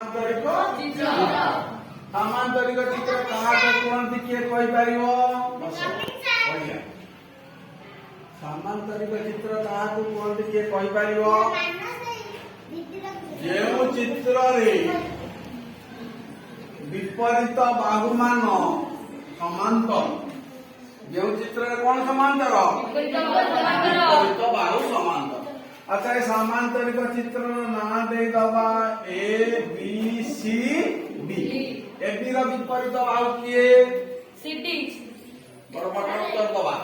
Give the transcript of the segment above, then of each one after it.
सामांतरिक चित्र क्या कहते किए कहि परिवो सामांतरिक चित्र क्या कहते किए कहि परिवो जेउ चित्र रे विपरीत बाहुमान समांतर जेउ चित्र रे कोन समांतर विपरीत बाहु समांतर। अच्छा ये सामांतरिक चित्र ना दे दबा A B C D A B रा विपरीत बाहु किए सी डी बरोबर उत्तर दबा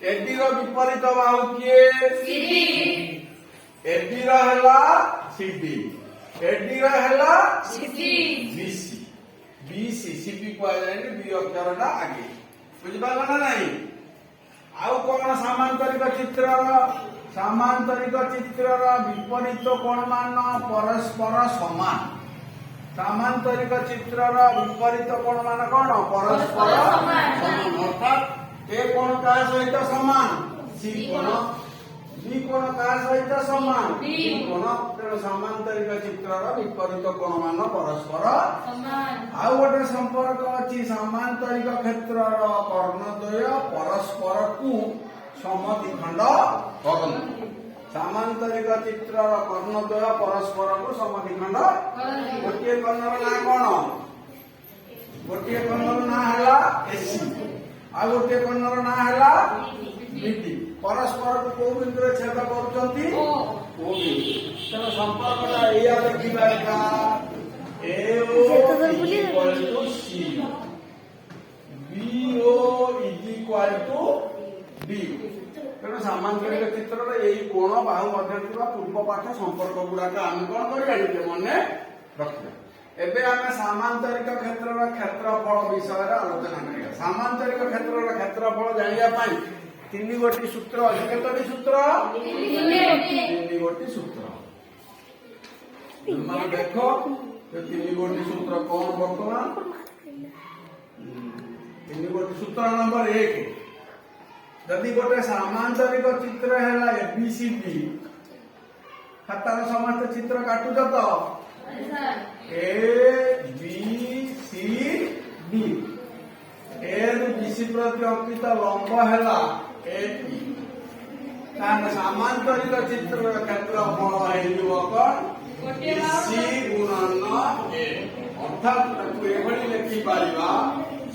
ए बी रा विपरीत बाहु किए सी डी ए बी रा हला सी डी ए डी रा हला C D B C B C C P को आ जाए बी अक्षर टा आगे बुझ पाला ना नहीं। आउ कोन सामांतरिक चित्र सामांतरिक चित्र विपरीत कोण मान परस्पर समान सामांतरिक चित्र विपरीत कोण मान कौन परस्पर समान अर्थात ए कोण का सहित समान सी कोण बी कोण का सहित समान डी कोण तेणु सामांतरिक चित्र विपरीत कोण मान परस्पर समान। आउ गोटे संपर्क अछि सामांतरिक क्षेत्र कर्णद्वय परस्पर को समद्विखंड करंतु सामांतरिक चित्र कर्णद्वय परस्पर को समद्विखंड गोटे कर्णर ना कौन गोटे कर्णर ना हैला एसी आ गोटे कर्णर ना हैला बीडी परस्पर को को बिंदु रे छेद करउचंती ओ बिंदु तेनो संपर्कटा एया देखिबा का A O equal to C B O equal to D तेणु सामांतरिक चित्र कोण बाहु मध्य पूर्व पाठ संपर्क गुड़ाक आम कौन कर मन रखिए। एबे आमे सामांतरिक क्षेत्र क्षेत्रफल विषय आलोचना करिया। सामांतरिक क्षेत्र क्षेत्रफल जानिया पाई तीन गोटी सूत्र अछि केतोटी सूत्र तीन गोटी सूत्र तुम देखो ये तीन गोटी सूत्र कौन वर्तमान तीन गोटी सूत्र नंबर 1 जदि गोटे सामांतरिक चित्र है एबीसीडी खातार समस्त चित्र काटुच तो A B C D A B C प्रति अंकित लंब है एपी सामांतरिक चित्र क्षेत्रफल सी गुणन ए अर्थात एभली लिखि पारिबा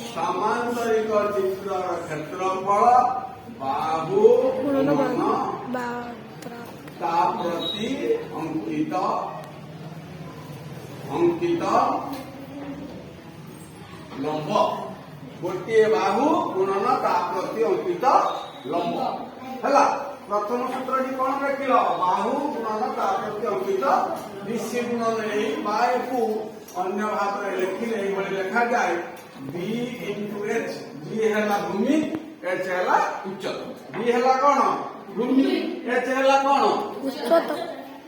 सामांतरिक चित्र क्षेत्रफल बाहु ता प्रति अंकित लंब गोटे बाहु गुणन ता प्रति अंकित लंब हैला। प्रथम सूत्र जी कौन रखिल बाहु गुणन ता प्रति अंकित बीसी गुणन ए बाय को अन्य भाव में लिखिले एभली लिखा जाए बी इंटू एच बी हैला भूमि एच हैला उच्चता बी हैला कौन भूमि एच हैला कौन उच्चता।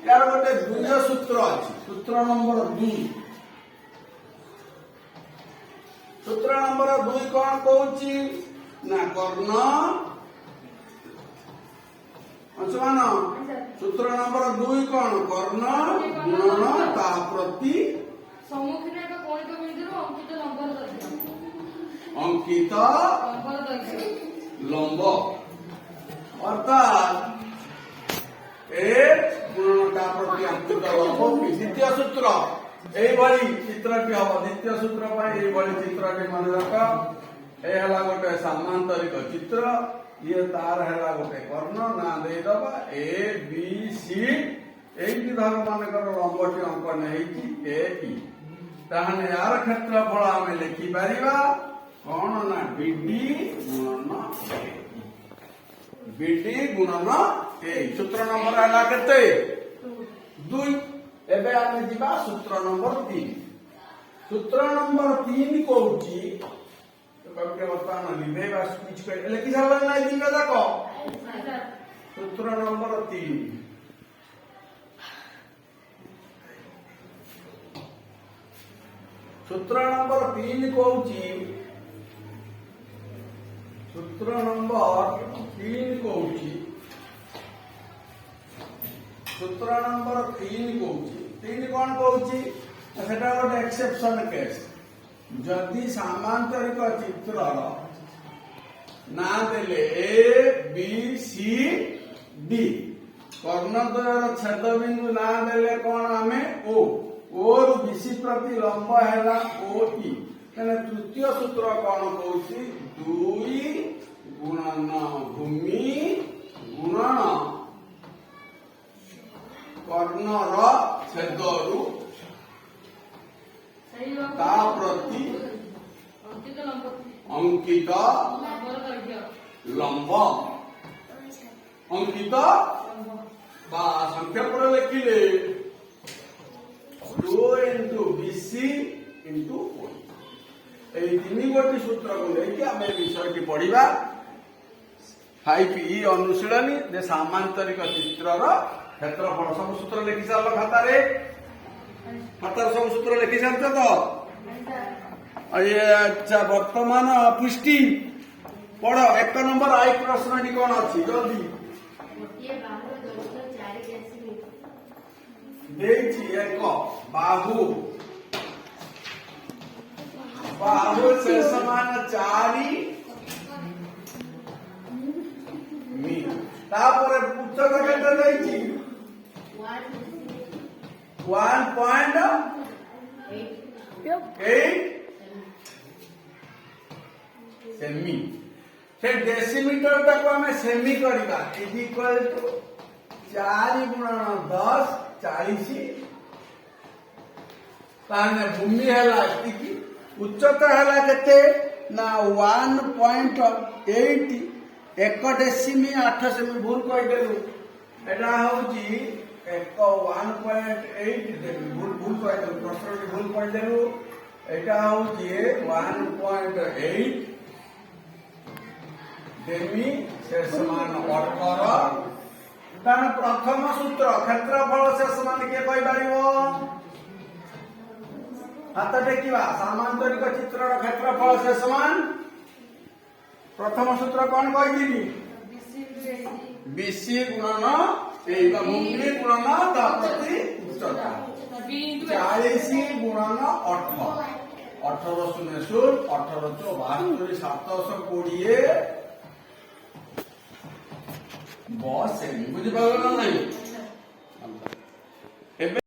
यार गोटे द्वितीय सूत्र अछि सूत्र नंबर 2 सूत्र नंबर 2 कौन कहूची ना कर्ण अंशमान सूत्र नंबर 2 कौन कर्ण गुणन ता प्रति सम्मुखीन एक कोणिक बिंदु अंकित लंबर अंकित लंब अर्थात गुणनता प्रति अंकित लंब द्वितीय सूत्र एभली चित्रटी हम द्वितीय सूत्र चित्रटी मन रख ए गोटे सामांतरिक चित्र ये तार है गोटे कर्ण ना देदबा ए बी सी एई धर मानकर लंबटी अंकन है ए ताहने यार क्षेत्रफल आमे लिखि पारिबा कौन ना बीडी गुणन ए सूत्र नंबर है केते 2 एबे आमे जिबा सूत्र नंबर 3 सूत्र नंबर 3 कहूची कबके वर्तमान विभेद स्पीच कर लिखि सारल नै दिन जाको सूत्र नंबर 3 सूत्र नंबर 3 कहूची सूत्र नंबर 3 कहूची सूत्र नंबर 3 कहूची 3 कौन कहूची সেটা গোটে এক্সেপশন কেস যদি সামান্তরিক চিত্রর না দেলে এ বি সি ডি কর্ণদ্বয়ର ଛେଦବିନ୍ଦୁ ନା ଦେଲେ କଣ ଆମେ ଓ ରୁ ବିସି ପ୍ରତି ଲମ୍ବ ହେଲା ଓ ଇ ତାହେଲେ ତୃତୀୟ ସୂତ୍ର କଣ କହୁଛି 2 ଗୁଣନ ଭୂମି ଗୁଣନ କର୍ଣ୍ଣର ଛେଦରୁ सही बात ତା ପ୍ରତି अंकित लंब ଅଙ୍କିତ लंबर दୈर्घ्य ଲମ୍ବ ଅଙ୍କିତ लंब বা সংখ্যা পরে লিখিলে 2 ইন্টু বিসি ইন্টু ও এই তিনি গোটি সূত্রକୁ ନେଇକି ଆମେ বিষয়টি পড়িবা 5E অনুশীলনী যে সামান্তরিক চিত্রর ক্ষেত্রফল সব সূত্র লিখি সারল খাতারে ସବୁ ସୂତ୍ର ଲେଖି ସାରିଛ ତ ଆଚ୍ଛା ବର୍ତ୍ତମାନ ପୃଷ୍ଟି ପଢ 1 ନମ୍ବର ଆଇ ପ୍ରଶ୍ନଟି କଣ ଅଛି ଜଲ୍ଦି ଗୋଟିଏ ବାହୁର ଦୈର୍ଘ୍ୟ 4 ଡେସିମିଟର ଦେଇଛି ଏକ ବାହୁ ସେ ସମାନ 4 ମି ତାପରେ ଉଚ୍ଚତା କେତେ ଦେଇଛି 1.8 सेमी से डेसीमीटर टाको आमे सेमी करिबा इज इक्वल टू 4 गुणन 10 40 ताने भूमि हला स्थिति उच्चता हला केते ना 1.8 एक डेसिमी 8 सेमी भूल कहि देलु एटा होची एक 1.8 भूल भूल कहि देलु प्रश्नटी भूल कहि देलु एटा होची 1.8 डेमी से समान 18 तार प्रथम सूत्र क्षेत्रफल से समान के कहि पारिबो हाथ टेकिबा सामांतरिक चित्रर क्षेत्रफल से समान प्रथम सूत्र कोन कहि दिबी बीसी गुणन এই বা ভূমি গুণন তা প্রতি উচ্চতা 40 গুণন 18 18 শূন্য 18 72 720 বস বুঝি পারল না নাই